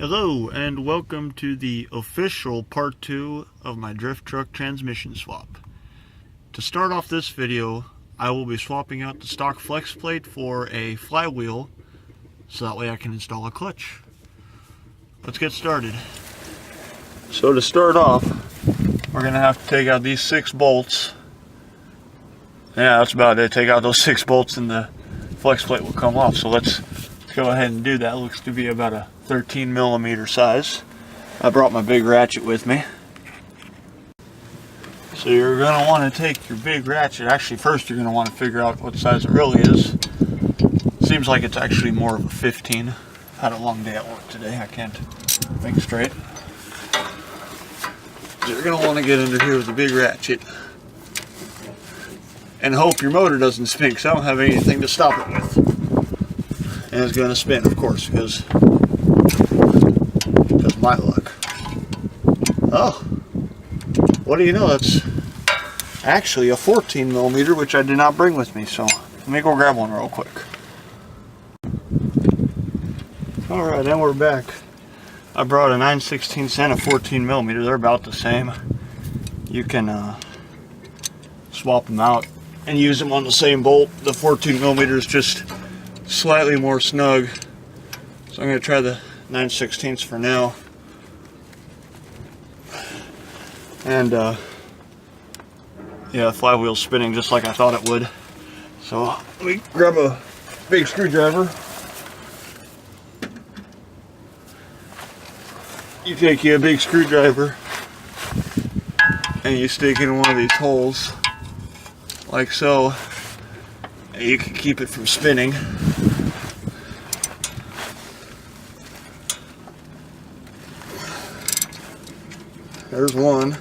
Hello and welcome to the official part 2 of my drift truck transmission swap. To start off this video, I will be swapping out the stock flex plate for a flywheel so that way I can install a clutch. Let's get started. So to start off, we're going to have to take out these 6 bolts. Yeah, that's about it. Take out those 6 bolts and the flex plate will come off. So let's go ahead and do that. It looks to be about a 13 millimeter size. I brought my big ratchet with me. So you're going to want to take your big ratchet. Actually, first you're going to want to figure out what size it really is. Seems like it's actually more of a 15. Had a long day at work today. I can't think straight. So you're going to want to get under here with the big ratchet and hope your motor doesn't spin, because I don't have anything to stop it with. And it's going to spin, of course, because my luck. Oh, what do you know? That's actually a 14 millimeter, which I did not bring with me. So let me go grab one real quick. All right, and we're back. I brought a 9/16 and a 14 millimeter. They're about the same. You can swap them out and use them on the same bolt. The 14 millimeter is just slightly more snug, so I'm going to try the 9/16 for now. And yeah, the flywheel's spinning just like I thought it would. So let me grab a big screwdriver. You take a big screwdriver and you stick it in one of these holes like so, and you can keep it from spinning. There's one.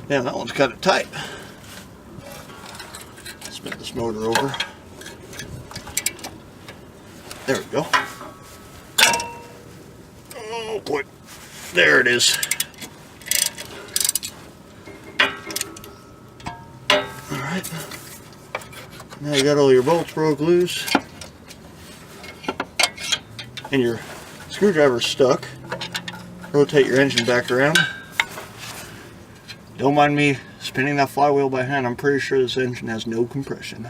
Damn, that one's kind of tight. Spin this motor over. There we go. Oh boy, there it is. Alright, now you got all your bolts broke loose and your screwdriver's stuck. Rotate your engine back around. Don't mind me spinning that flywheel by hand. I'm pretty sure this engine has no compression.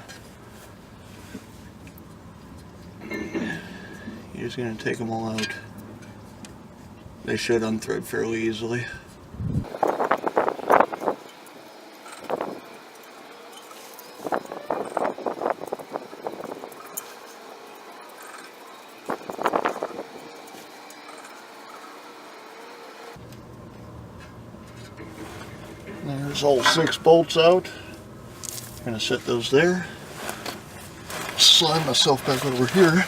You're just going to take them all out. They should unthread fairly easily. There's all 6 bolts out. I'm going to set those there. Slide myself back over here.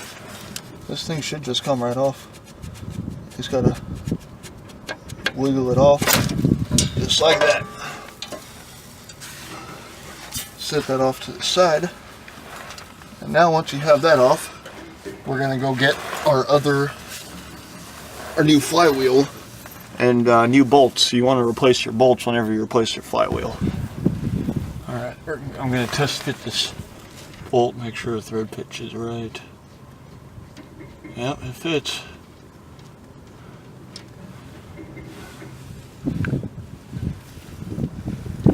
This thing should just come right off. Just got to wiggle it off just like that. Set that off to the side. And now once you have that off, we're going to go get our new flywheel and new bolts. You want to replace your bolts whenever you replace your flywheel. Alright, I'm going to test fit this bolt, make sure the thread pitch is right. Yep, it fits.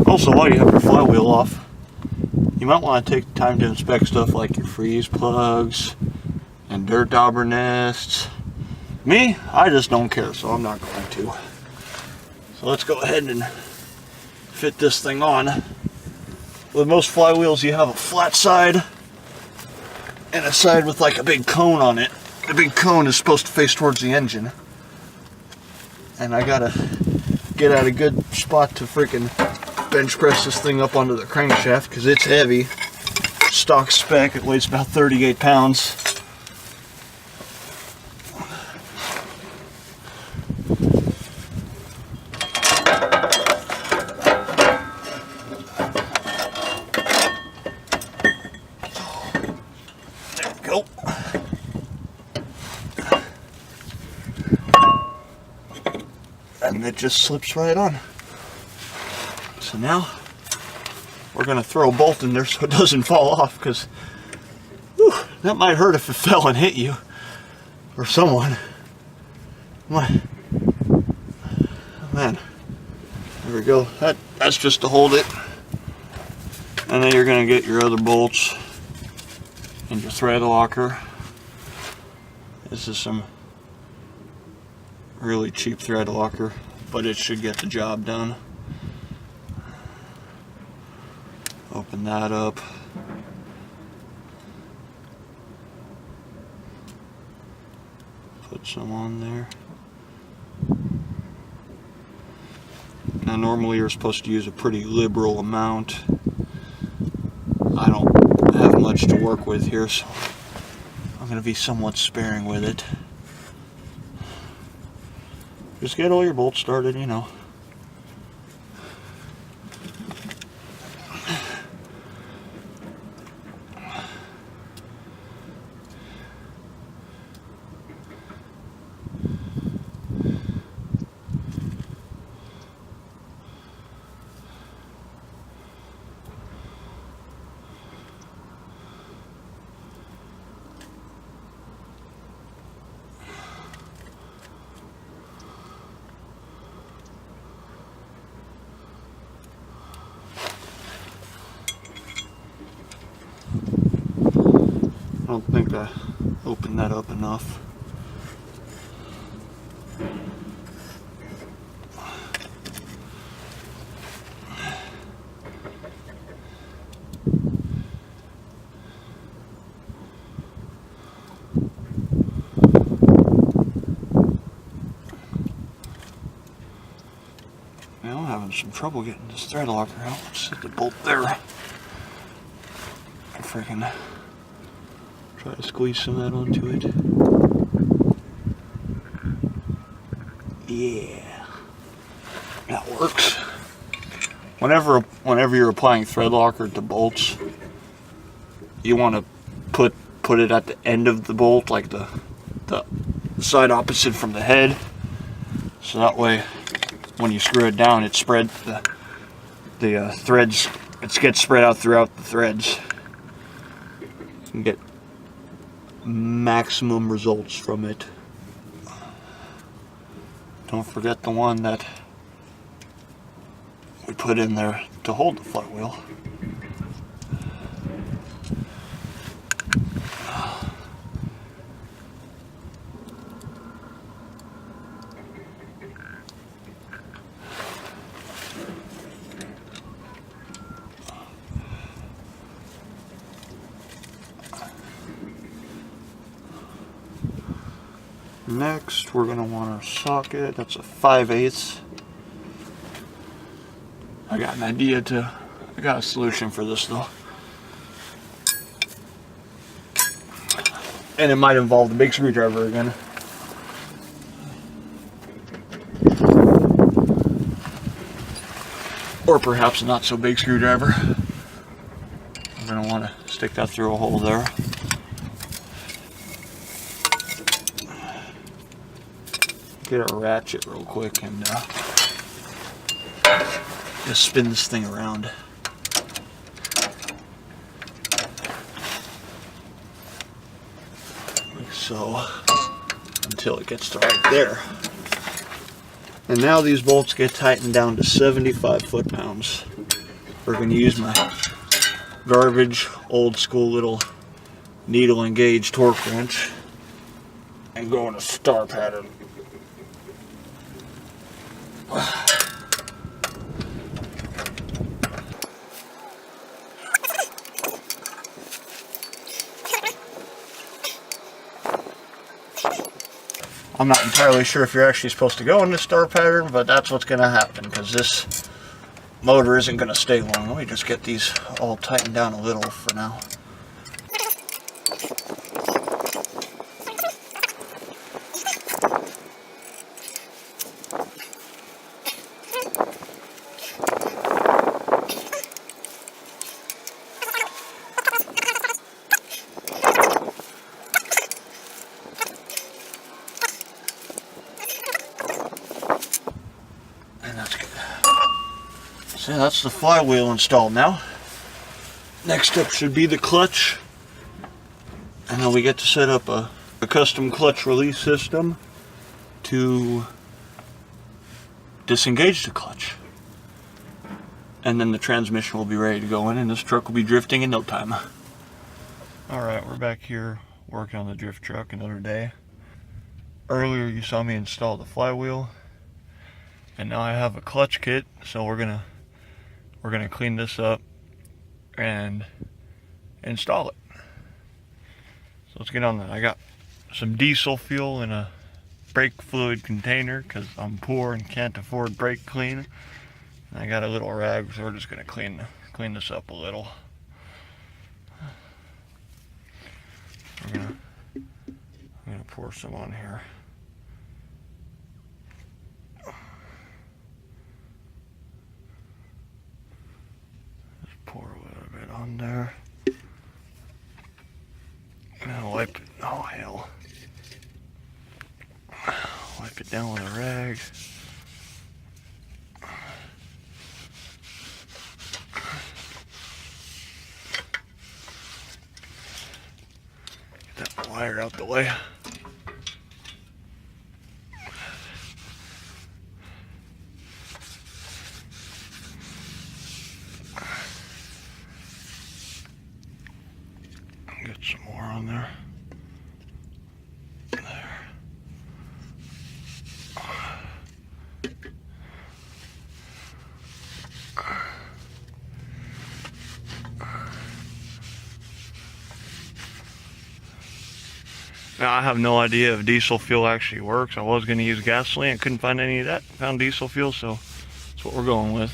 Also, while you have your flywheel off, you might want to take the time to inspect stuff like your freeze plugs and dirt dauber nests. Me, I just don't care, so I'm not going to. So let's go ahead and fit this thing on. With most flywheels, you have a flat side and a side with like a big cone on it. The big cone is supposed to face towards the engine. And I gotta get at a good spot to freaking bench press this thing up onto the crankshaft because it's heavy. Stock spec, it weighs about 38 pounds. There we go. And it just slips right on. So now we're going to throw a bolt in there so it doesn't fall off, because that might hurt if it fell and hit you or someone. Come on. Oh, man. There we go. That's just to hold it. And then you're going to get your other bolts and your thread locker. This is some really cheap thread locker, but it should get the job done. Open that up. Put some on there. Now normally you're supposed to use a pretty liberal amount. I don't have much to work with here, so I'm going to be somewhat sparing with it. Just get all your bolts started, you know. I don't think I opened that up enough. Now I'm having some trouble getting this thread locker out. Let's set the bolt there. Freaking try to squeeze some of that onto it. Yeah, that works. Whenever you're applying thread locker to bolts, you want to put it at the end of the bolt, like the side opposite from the head, so that way when you screw it down, it spread the threads. It gets spread out throughout the threads. You can get maximum results from it. Don't forget the one that we put in there to hold the flywheel. Next, we're going to want our socket. That's a 5/8. I got an idea I got a solution for this though. And it might involve the big screwdriver again. Or perhaps a not so big screwdriver. I'm going to want to stick that through a hole there. Get a ratchet real quick and just spin this thing around. Like so, until it gets to right there. And now these bolts get tightened down to 75 foot-pounds. We're going to use my garbage, old school little needle and gauge torque wrench and go in a star pattern. I'm not entirely sure if you're actually supposed to go in this star pattern, but that's what's going to happen because this motor isn't going to stay long. Let me just get these all tightened down a little for now. And that's good. So that's the flywheel installed now. Next up should be the clutch. And then we get to set up a custom clutch release system to disengage the clutch. And then the transmission will be ready to go in and this truck will be drifting in no time. Alright, we're back here working on the drift truck another day. Earlier you saw me install the flywheel. And now I have a clutch kit, so we're gonna clean this up and install it. So let's get on that. I got some diesel fuel in a brake fluid container because I'm poor and can't afford brake clean. And I got a little rag, so we're just gonna clean this up a little. I'm gonna pour some on here. Pour a little bit on there. And I'll wipe it. Oh hell. Wipe it down with a rag. Get that wire out the way. Get some more on there. There. Now I have no idea if diesel fuel actually works. I was going to use gasoline. I couldn't find any of that. Found diesel fuel, so that's what we're going with.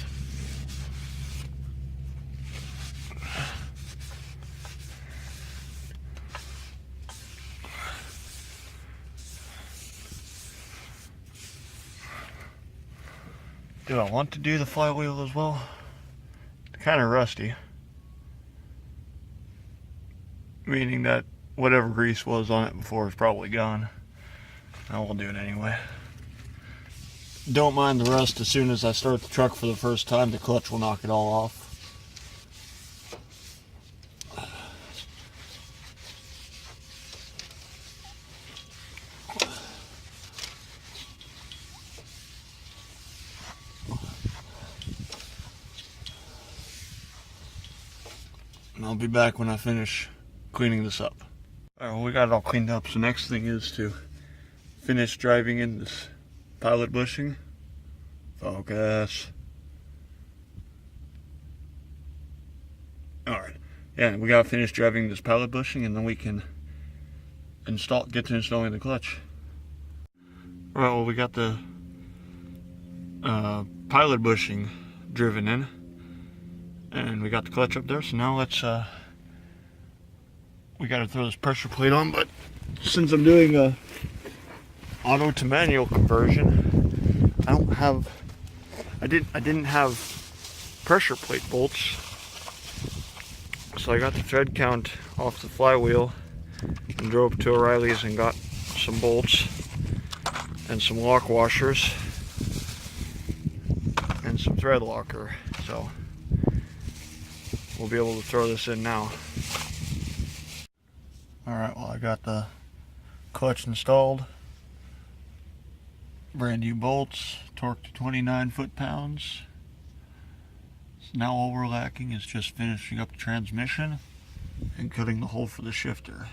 Do I want to do the flywheel as well? It's kind of rusty. Meaning that whatever grease was on it before is probably gone. I will do it anyway. Don't mind the rust. As soon as I start the truck for the first time, the clutch will knock it all off. And I'll be back when I finish cleaning this up. Alright, well, we got it all cleaned up, so next thing is to finish driving in this pilot bushing. Focus. Alright, yeah, we gotta finish driving this pilot bushing and then we can get to installing the clutch. Alright, well, we got the pilot bushing driven in. And we got the clutch up there, so now let's, we gotta throw this pressure plate on, but since I'm doing a auto to manual conversion, I didn't have pressure plate bolts. So I got the thread count off the flywheel and drove to O'Reilly's and got some bolts and some lock washers and some thread locker. So we'll be able to throw this in now. Alright, well, I got the clutch installed. Brand new bolts, torqued to 29 foot-pounds. So now all we're lacking is just finishing up the transmission and cutting the hole for the shifter.